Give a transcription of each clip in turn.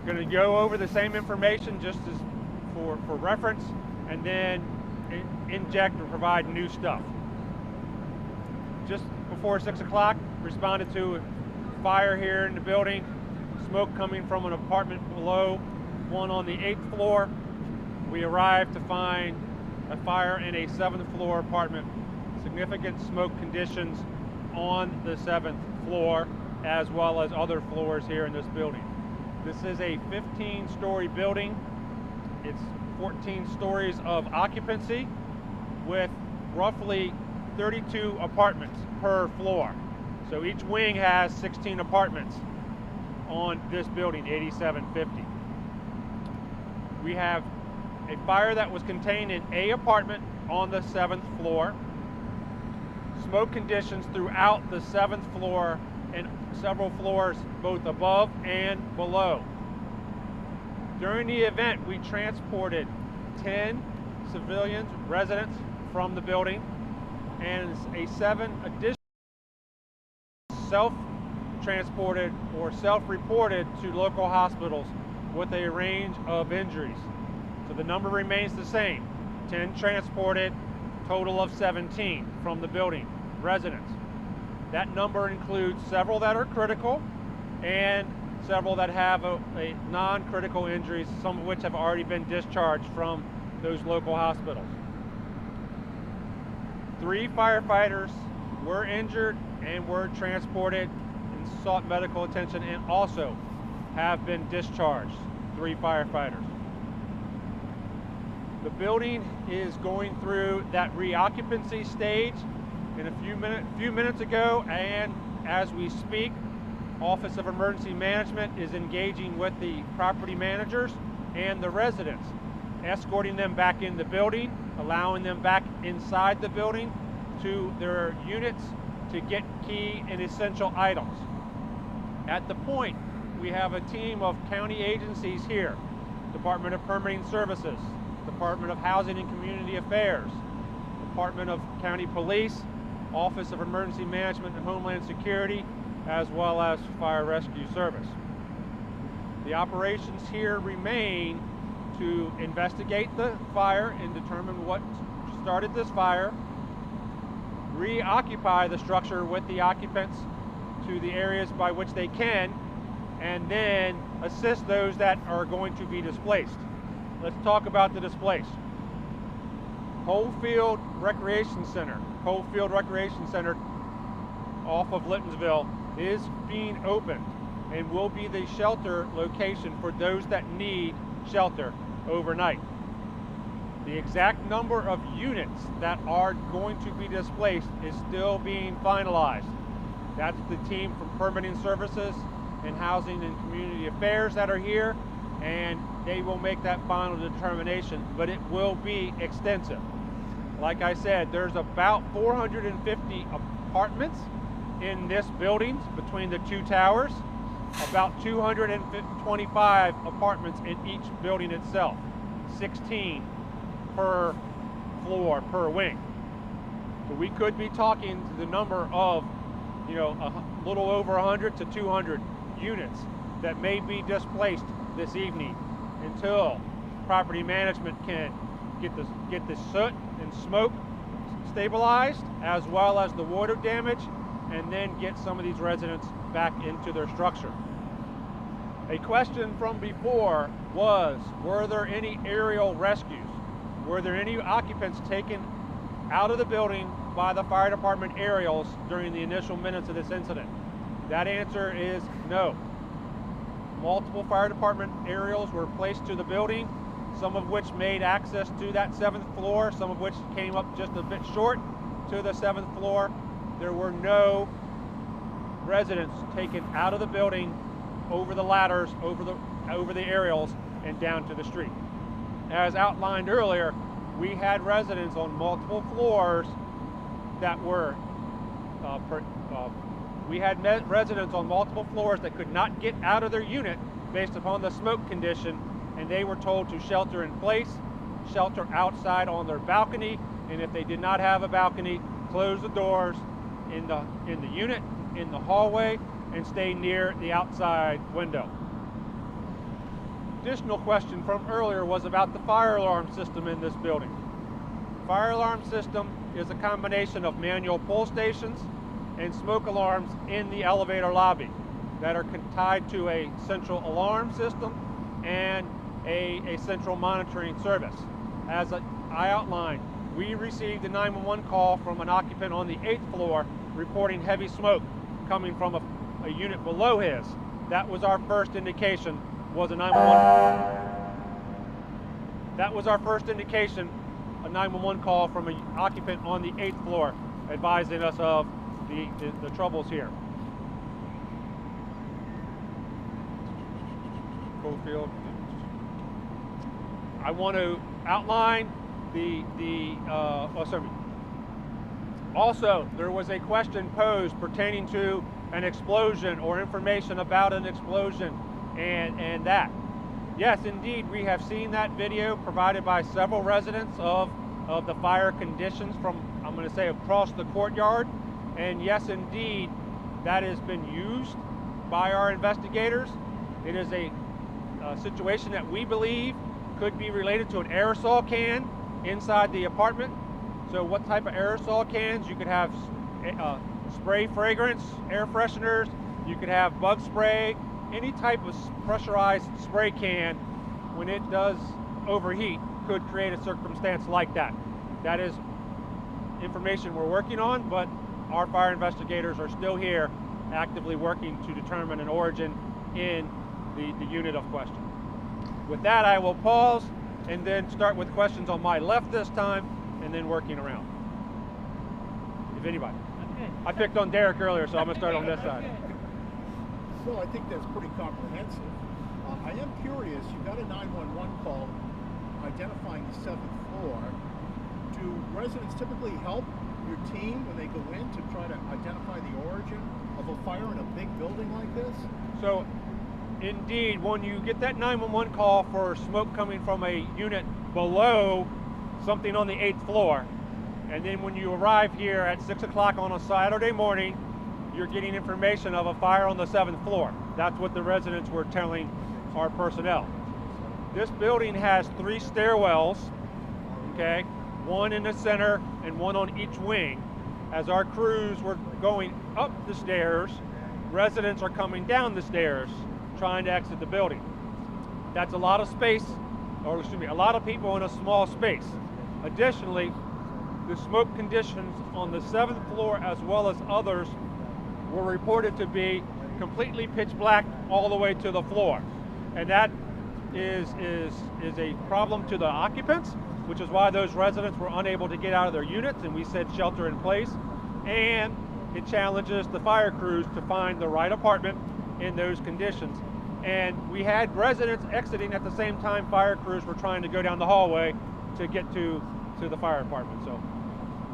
Going to go over the same information just as for reference, and then inject or provide new stuff. Just before 6 o'clock, responded to a fire here in the building, smoke coming from an apartment below, one on the 8th floor. We arrived to find a fire in a 7th floor apartment. Significant smoke conditions on the 7th floor, as well as other floors here in this building. This is a 15-story building. It's 14 stories of occupancy with roughly 32 apartments per floor. So each wing has 16 apartments on this building, 8750. We have a fire that was contained in a apartment on the 7th floor. Smoke conditions throughout the 7th floor and several floors both above and below. During the event, we transported 10 civilians, residents from the building, and a 7 additional self-transported or self-reported to local hospitals with a range of injuries. So the number remains the same, 10 transported, total of 17 from the building, residents. That number includes several that are critical and several that have a non-critical injuries, some of which have already been discharged from those local hospitals. 3 firefighters were injured and were transported and sought medical attention, and also have been discharged, 3 firefighters. The building is going through that reoccupancy stage in a few minutes ago, and as we speak, Office of Emergency Management is engaging with the property managers and the residents, escorting them back in the building, allowing them back inside the building to their units to get key and essential items. At the point, we have a team of county agencies here: Department of Permitting Services, Department of Housing and Community Affairs, Department of County Police, Office of Emergency Management and Homeland Security, as well as Fire Rescue Service. The operations here remain to investigate the fire and determine what started this fire, reoccupy the structure with the occupants to the areas by which they can, and then assist those that are going to be displaced. Let's talk about the displaced. Coalfield Recreation Center off of Littonsville is being opened and will be the shelter location for those that need shelter overnight. The exact number of units that are going to be displaced is still being finalized. That's the team from Permitting Services and Housing and Community Affairs that are here, and they will make that final determination, but it will be extensive. Like I said, there's about 450 apartments in this building between the 2 towers, about 225 apartments in each building itself, 16 per floor, per wing. So we could be talking to the number of, a little over 100 to 200 units that may be displaced this evening until property management can get the soot and smoke stabilized, as well as the water damage, and then get some of these residents back into their structure. A question from before was, were there any aerial rescues? Were there any occupants taken out of the building by the fire department aerials during the initial minutes of this incident? That answer is no. Multiple fire department aerials were placed to the building, some of which made access to that 7th floor, some of which came up just a bit short to the 7th floor. There were no residents taken out of the building over the ladders, over the aerials, and down to the street. As outlined earlier, we had residents on multiple floors that were residents on multiple floors that could not get out of their unit based upon the smoke condition, and they were told to shelter in place, shelter outside on their balcony, and if they did not have a balcony, close the doors in the unit, in the hallway, and stay near the outside window. additional question from earlier was about the fire alarm system in this building. Fire alarm system is a combination of manual pull stations and smoke alarms in the elevator lobby that are tied to a central alarm system and a central monitoring service. As I outlined, we received a 911 call from an occupant on the 8th floor reporting heavy smoke coming from a unit below his. That was our first indication, was a 911. That was our first indication, a 911 call from an occupant on the 8th floor advising us of the troubles here. Cofield. I want to outline Also, there was a question posed pertaining to an explosion or information about an explosion and that. Yes, indeed, we have seen that video provided by several residents of the fire conditions from, I'm going to say, across the courtyard. And yes, indeed, that has been used by our investigators. It is a situation that we believe could be related to an aerosol can inside the apartment. So what type of aerosol cans? You could have spray fragrance, air fresheners, you could have bug spray, any type of pressurized spray can, when it does overheat, could create a circumstance like that. That is information we're working on, but our fire investigators are still here actively working to determine an origin in the unit of question. With that, I will pause and then start with questions on my left this time, and then working around. If anybody. Okay. I picked on Derek earlier, so I'm going to start on this side. So I think that's pretty comprehensive. I am curious, you got a 911 call identifying the 7th floor. Do residents typically help your team when they go in to try to identify the origin of a fire in a big building like this? So, indeed, when you get that 911 call for smoke coming from a unit below something on the 8th floor, and then when you arrive here at 6 o'clock on a Saturday morning, you're getting information of a fire on the 7th floor. That's what the residents were telling our personnel. This building has 3 stairwells, okay, one in the center and one on each wing. As our crews were going up the stairs, residents are coming down the stairs trying to exit the building. That's a lot of space, or excuse me, a lot of people in a small space. Additionally, the smoke conditions on the 7th floor as well as others were reported to be completely pitch black all the way to the floor. And that is a problem to the occupants, which is why those residents were unable to get out of their units, and we said shelter in place. And it challenges the fire crews to find the right apartment in those conditions. And we had residents exiting at the same time fire crews were trying to go down the hallway to get to the fire department. So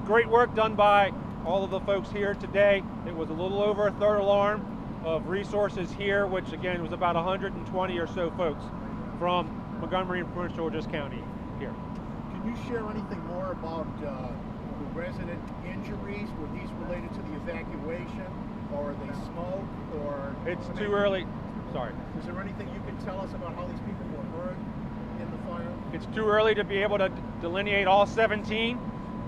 great work done by all of the folks here today. It was a little over a third alarm of resources here, which again was about 120 or so folks from Montgomery and Prince George's County here. Can you share anything more about the resident injuries? Were these related to the evacuation, or are they smoke, or? It's too early. Sorry. Is there anything you can tell us about how these people were hurt in the fire? It's too early to be able to delineate all 17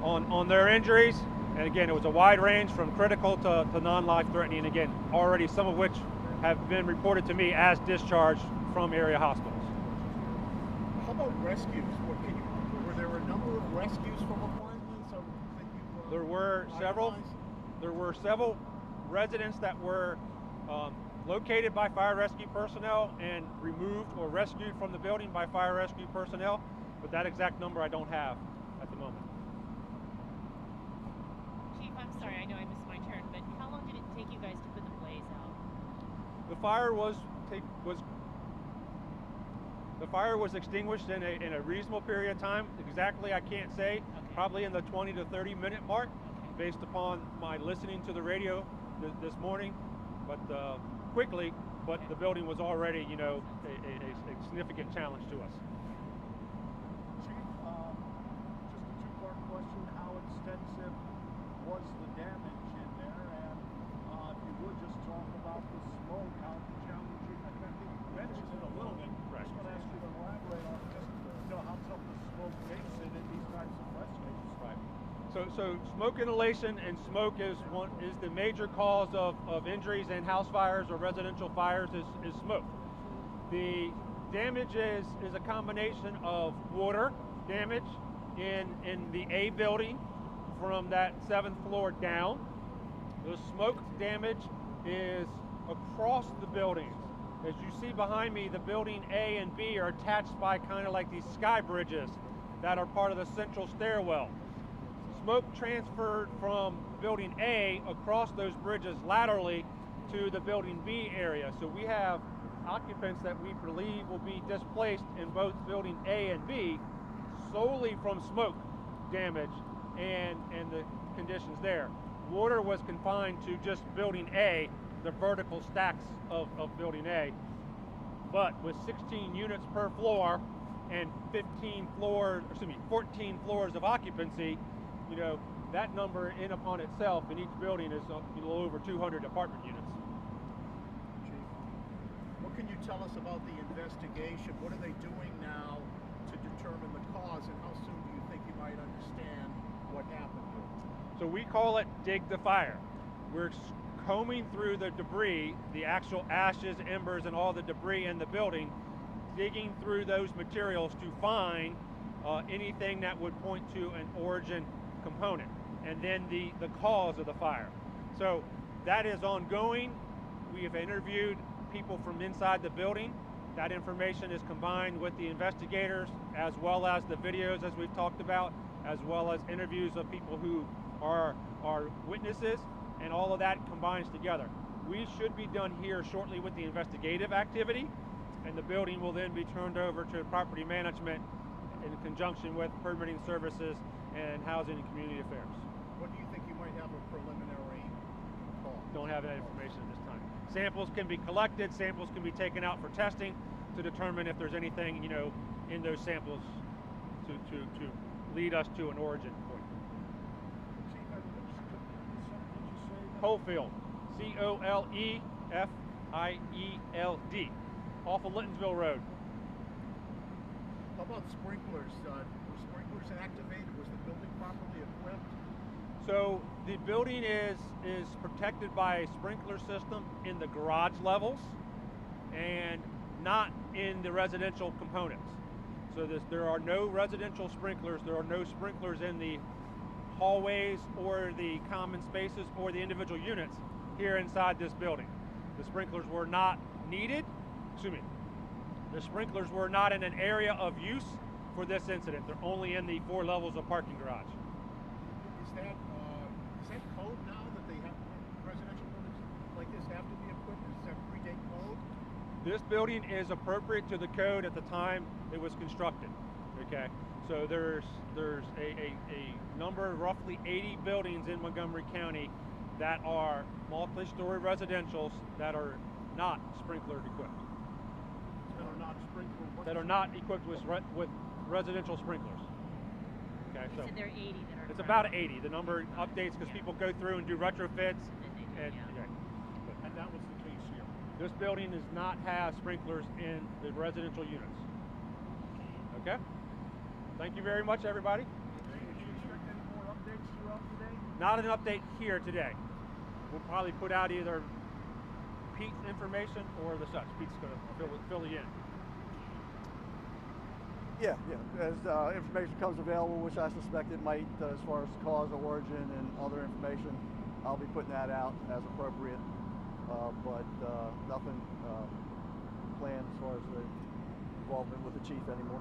on their injuries. And again, it was a wide range from critical to non-life threatening. Again, already some of which have been reported to me as discharged from area hospitals. How about rescues? Were there a number of rescues from apartments? There were several. There were several residents that were located by fire rescue personnel and removed or rescued from the building by fire rescue personnel, but that exact number I don't have at the moment. Chief, I'm sorry, I know I missed my turn, but how long did it take you guys to put the blaze out? The fire was extinguished in a reasonable period of time. Exactly, I can't say. Okay. Probably in the 20 to 30 minute mark, Okay. based upon my listening to the radio this morning. But quickly, but the building was already, you know, a significant challenge to us. Chief, just a two-part question. How extensive was the damage in there? And if you would just talk about the smoke, how challenging, I think you mentioned it a little bit. Right. I just want to ask you So smoke inhalation and smoke is the major cause of injuries in house fires or residential fires is smoke. The damage is a combination of water damage in the A building from that 7th floor down. The smoke damage is across the buildings. As you see behind me, the building A and B are attached by kind of like these sky bridges that are part of the central stairwell. Smoke transferred from building A across those bridges laterally to the building B area. So we have occupants that we believe will be displaced in both building A and B solely from smoke damage and the conditions there. Water was confined to just building A, the vertical stacks of building A. But with 16 units per floor and 14 floors of occupancy, you know, that number in upon itself in each building is a little over 200 apartment units. Chief, what can you tell us about the investigation? What are they doing now to determine the cause, and how soon do you think you might understand what happened here? So we call it dig the fire. We're combing through the debris, the actual ashes, embers, and all the debris in the building, digging through those materials to find anything that would point to an origin component, and then the cause of the fire. So that is ongoing. We have interviewed people from inside the building. That information is combined with the investigators, as well as the videos as we've talked about, as well as interviews of people who are witnesses, and all of that combines together. We should be done here shortly with the investigative activity, and the building will then be turned over to property management in conjunction with permitting services and housing and community affairs. What do you think you might have a preliminary call? Don't have that information at this time. Samples can be collected, samples can be taken out for testing to determine if there's anything, you know, in those samples to lead us to an origin point. Chief, which center did you say? Coalfield, C-O-L-E-F-I-E-L-D, off of Littonsville Road. How about sprinklers? Were sprinklers activated? Was the building properly equipped? So the building is protected by a sprinkler system in the garage levels and not in the residential components. So there are no residential sprinklers, there are no sprinklers in the hallways or the common spaces or the individual units here inside this building. The sprinklers were not needed, the sprinklers were not in an area of use for this incident. They're only in the 4 levels of parking garage. Is that code now that they have residential buildings like this have to be equipped? Does that predate code? This building is appropriate to the code at the time it was constructed. Okay, so there's a number, roughly 80 buildings in Montgomery County that are multi-story residentials that are not sprinkler equipped. That are not equipped with residential sprinklers. Okay, You so said there are 80 that are it's about 80. The number updates because people go through and do retrofits. And that was the case here. this building does not have sprinklers in the residential units. Okay? Thank you very much, everybody. Would you expect any more updates throughout the day? Not an update here today. We'll probably put out either Pete's information or the such. Pete's going to fill you in. Yeah. As information comes available, which I suspect it might, as far as cause, origin, and other information, I'll be putting that out as appropriate. But nothing planned as far as the involvement with the chief anymore.